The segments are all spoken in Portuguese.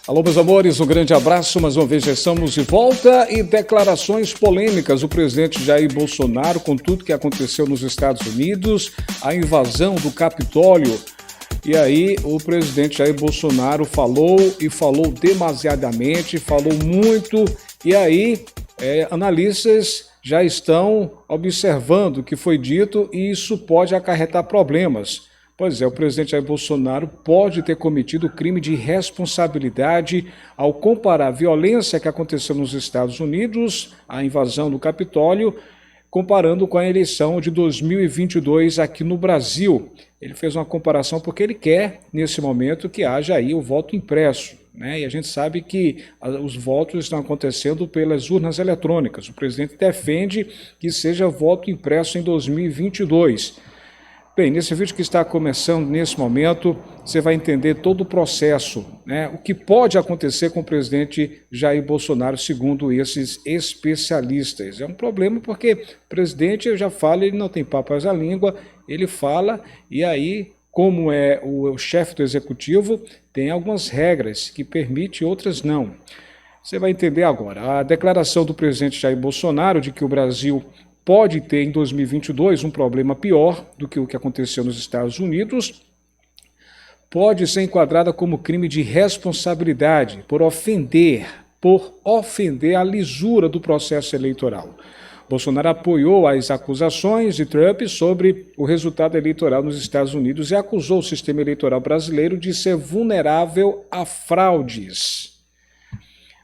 Alô, meus amores, um grande abraço, mais uma vez já estamos de volta e declarações polêmicas. O presidente Jair Bolsonaro, com tudo que aconteceu nos Estados Unidos, a invasão do Capitólio. E aí o presidente Jair Bolsonaro falou e falou demasiadamente, falou muito, e aí analistas já estão observando o que foi dito e isso pode acarretar problemas. Pois é, o presidente Jair Bolsonaro pode ter cometido crime de responsabilidade ao comparar a violência que aconteceu nos Estados Unidos, a invasão do Capitólio, comparando com a eleição de 2022 aqui no Brasil. Ele fez uma comparação porque ele quer, nesse momento, que haja aí o voto impresso, né? E a gente sabe que os votos estão acontecendo pelas urnas eletrônicas. O presidente defende que seja voto impresso em 2022. Bem, nesse vídeo que está começando nesse momento, você vai entender todo o processo, né? O que pode acontecer com o presidente Jair Bolsonaro, segundo esses especialistas. É um problema porque o presidente, eu já falo, ele não tem papas à língua, ele fala e aí, como é o chefe do executivo, tem algumas regras que permite, outras não. Você vai entender agora. A declaração do presidente Jair Bolsonaro de que o Brasil pode ter em 2022 um problema pior do que o que aconteceu nos Estados Unidos, pode ser enquadrada como crime de responsabilidade por ofender a lisura do processo eleitoral. Bolsonaro apoiou as acusações de Trump sobre o resultado eleitoral nos Estados Unidos e acusou o sistema eleitoral brasileiro de ser vulnerável a fraudes.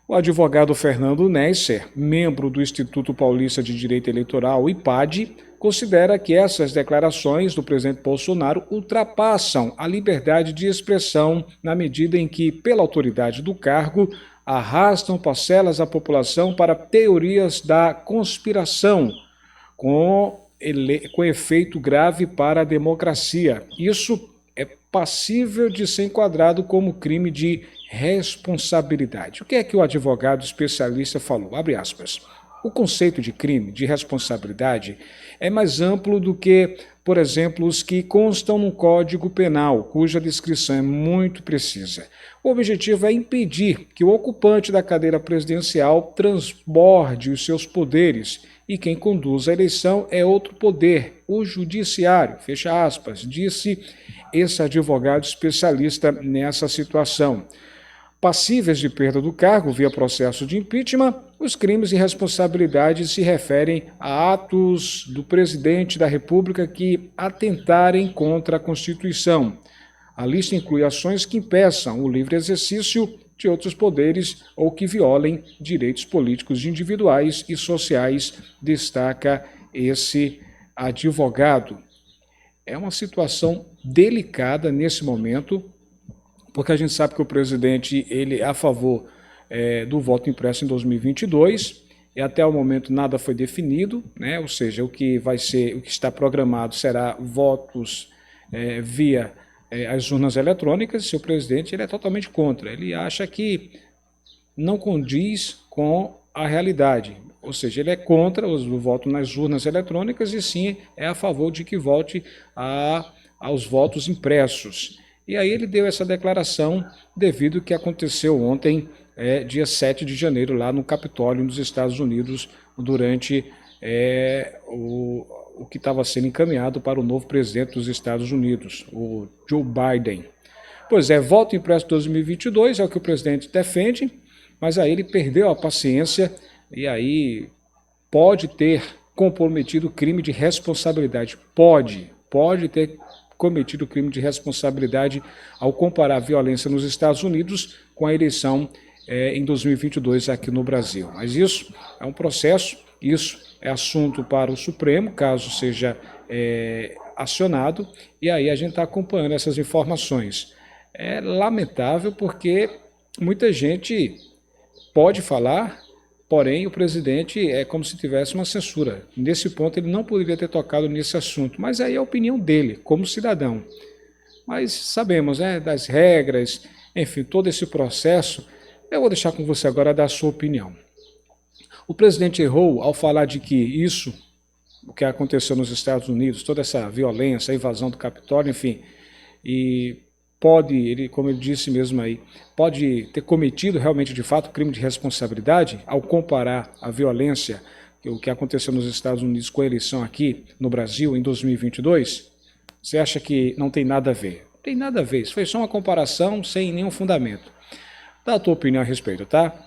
O advogado Fernando Neisser, membro do Instituto Paulista de Direito Eleitoral, IPAD, considera que essas declarações do presidente Bolsonaro ultrapassam a liberdade de expressão na medida em que, pela autoridade do cargo, arrastam parcelas da população para teorias da conspiração, com efeito grave para a democracia. Isso é passível de ser enquadrado como crime de responsabilidade. O que é que o advogado especialista falou? Abre aspas. O conceito de crime de responsabilidade é mais amplo do que, por exemplo, os que constam no Código Penal, cuja descrição é muito precisa. O objetivo é impedir que o ocupante da cadeira presidencial transborde os seus poderes e quem conduz a eleição é outro poder, o judiciário, fecha aspas, disse esse advogado especialista nessa situação. Passíveis de perda do cargo via processo de impeachment, os crimes e responsabilidades se referem a atos do presidente da República que atentarem contra a Constituição. A lista inclui ações que impeçam o livre exercício de outros poderes ou que violem direitos políticos individuais e sociais, destaca esse advogado. É uma situação delicada nesse momento, porque a gente sabe que o presidente ele é a favor do voto impresso em 2022 e até o momento nada foi definido, né? Ou seja, o que está programado será votos via as urnas eletrônicas. E o presidente ele é totalmente contra, ele acha que não condiz com a realidade, ou seja, ele é contra o voto nas urnas eletrônicas e sim é a favor de que volte aos votos impressos. E aí ele deu essa declaração devido ao que aconteceu ontem, dia 7 de janeiro, lá no Capitólio, nos Estados Unidos, durante o que estava sendo encaminhado para o novo presidente dos Estados Unidos, o Joe Biden. Pois é, voto impresso 2022 é o que o presidente defende, mas aí ele perdeu a paciência e aí pode ter comprometido crime de responsabilidade. Pode ter cometido crime de responsabilidade ao comparar a violência nos Estados Unidos com a eleição em 2022 aqui no Brasil. Mas isso é um processo, isso é assunto para o Supremo, caso seja acionado, e aí a gente está acompanhando essas informações. É lamentável porque muita gente pode falar, porém o presidente é como se tivesse uma censura. Nesse ponto ele não poderia ter tocado nesse assunto, mas aí é a opinião dele, como cidadão. Mas sabemos, né, das regras, enfim, todo esse processo. Eu vou deixar com você agora dar a sua opinião. O presidente errou ao falar de que isso, o que aconteceu nos Estados Unidos, toda essa violência, a invasão do Capitólio, enfim, e pode, ele, como ele disse mesmo aí, pode ter cometido realmente de fato crime de responsabilidade ao comparar a violência, o que aconteceu nos Estados Unidos com a eleição aqui no Brasil em 2022? Você acha que não tem nada a ver? Tem nada a ver, isso foi só uma comparação sem nenhum fundamento. Dá a tua opinião a respeito, tá?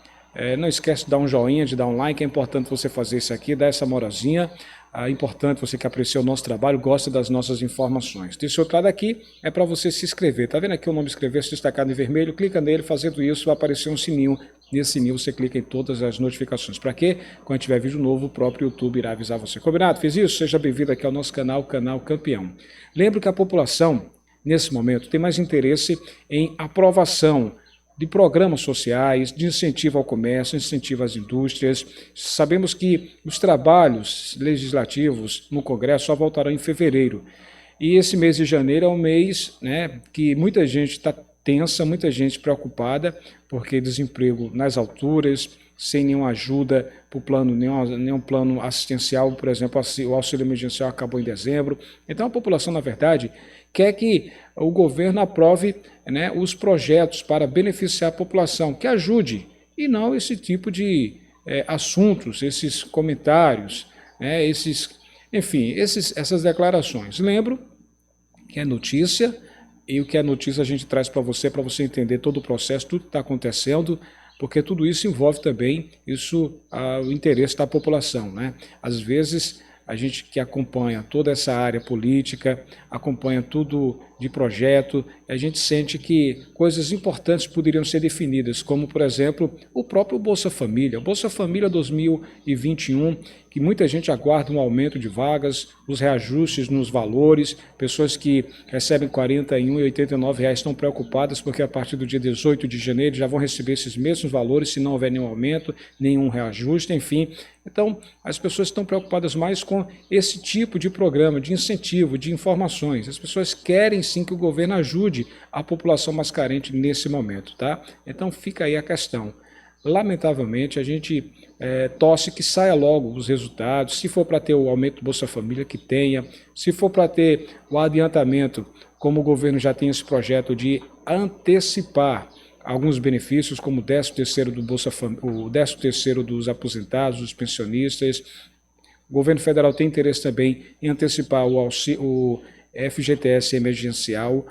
Não esquece de dar um joinha, de dar um like, é importante você fazer isso aqui, dar essa moralzinha. É importante você que aprecia o nosso trabalho, gosta das nossas informações. Desse outro lado aqui é para você se inscrever. Tá vendo aqui o nome inscrever-se destacado em vermelho? Clica nele, fazendo isso vai aparecer um sininho. Nesse sininho você clica em todas as notificações. Para quê? Quando tiver vídeo novo, o próprio YouTube irá avisar você. Combinado? Fez isso? Seja bem-vindo aqui ao nosso canal, Canal Campeão. Lembre que a população, nesse momento, tem mais interesse em aprovação de programas sociais, de incentivo ao comércio, incentivo às indústrias. Sabemos que os trabalhos legislativos no Congresso só voltarão em fevereiro. E esse mês de janeiro é um mês, né, que muita gente está tensa, muita gente preocupada, porque desemprego nas alturas, sem nenhuma ajuda para o plano, nenhum plano assistencial, por exemplo, o auxílio emergencial acabou em dezembro. Então a população, na verdade, quer que o governo aprove, né, os projetos para beneficiar a população, que ajude, e não esse tipo de assuntos, esses comentários, né, essas declarações. Lembro que é notícia, e o que é notícia a gente traz para você entender todo o processo, tudo que está acontecendo, porque tudo isso envolve também o interesse da população, né? Às vezes, a gente que acompanha toda essa área política, acompanha tudo de projeto, a gente sente que coisas importantes poderiam ser definidas, como, por exemplo, o próprio Bolsa Família. O Bolsa Família 2021, que muita gente aguarda um aumento de vagas, os reajustes nos valores, pessoas que recebem R$ 41 e R$ 89 estão preocupadas porque a partir do dia 18 de janeiro já vão receber esses mesmos valores se não houver nenhum aumento, nenhum reajuste, enfim. Então, as pessoas estão preocupadas mais com esse tipo de programa, de incentivo, de informações. As pessoas querem sim que o governo ajude a população mais carente nesse momento, tá? Então fica aí a questão. Lamentavelmente, a gente torce que saia logo os resultados, se for para ter o aumento do Bolsa Família, que tenha, se for para ter o adiantamento, como o governo já tem esse projeto de antecipar alguns benefícios, como o 13º do Bolsa Família, o 13º dos aposentados, dos pensionistas. O governo federal tem interesse também em antecipar o FGTS emergencial.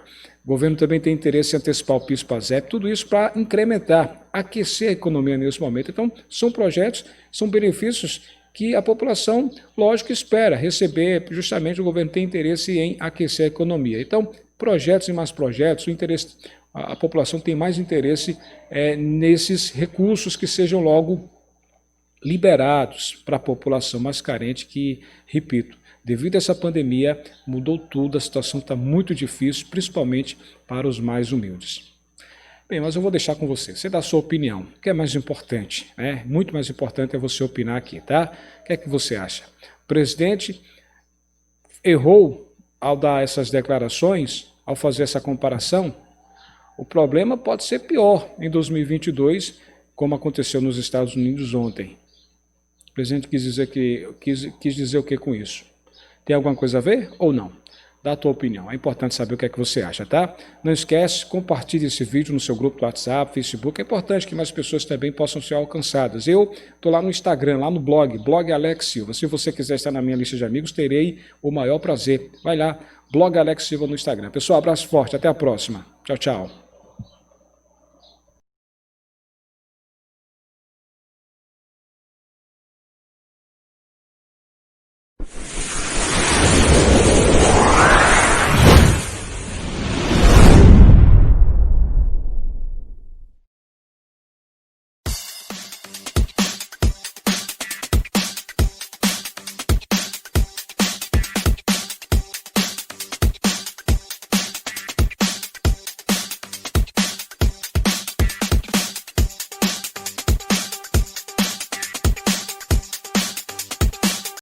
O governo também tem interesse em antecipar o PIS/PASEP, tudo isso para incrementar, aquecer a economia nesse momento. Então, são projetos, são benefícios que a população, lógico, espera receber, justamente o governo tem interesse em aquecer a economia. Então, projetos e mais projetos, o interesse, a população tem mais interesse nesses recursos que sejam logo liberados para a população mais carente que, repito, devido a essa pandemia, mudou tudo, a situação está muito difícil, principalmente para os mais humildes. Bem, mas eu vou deixar com você. Você dá a sua opinião. O que é mais importante? Né? Muito mais importante é você opinar aqui, tá? O que é que você acha? O presidente errou ao dar essas declarações, ao fazer essa comparação? O problema pode ser pior em 2022, como aconteceu nos Estados Unidos ontem. O presidente quis dizer o que com isso? Tem alguma coisa a ver ou não? Dá a tua opinião, é importante saber o que é que você acha, tá? Não esquece, compartilhe esse vídeo no seu grupo do WhatsApp, Facebook, é importante que mais pessoas também possam ser alcançadas. Eu estou lá no Instagram, lá no blog Alex Silva. Se você quiser estar na minha lista de amigos, terei o maior prazer. Vai lá, blog Alex Silva no Instagram. Pessoal, abraço forte, até a próxima. Tchau, tchau.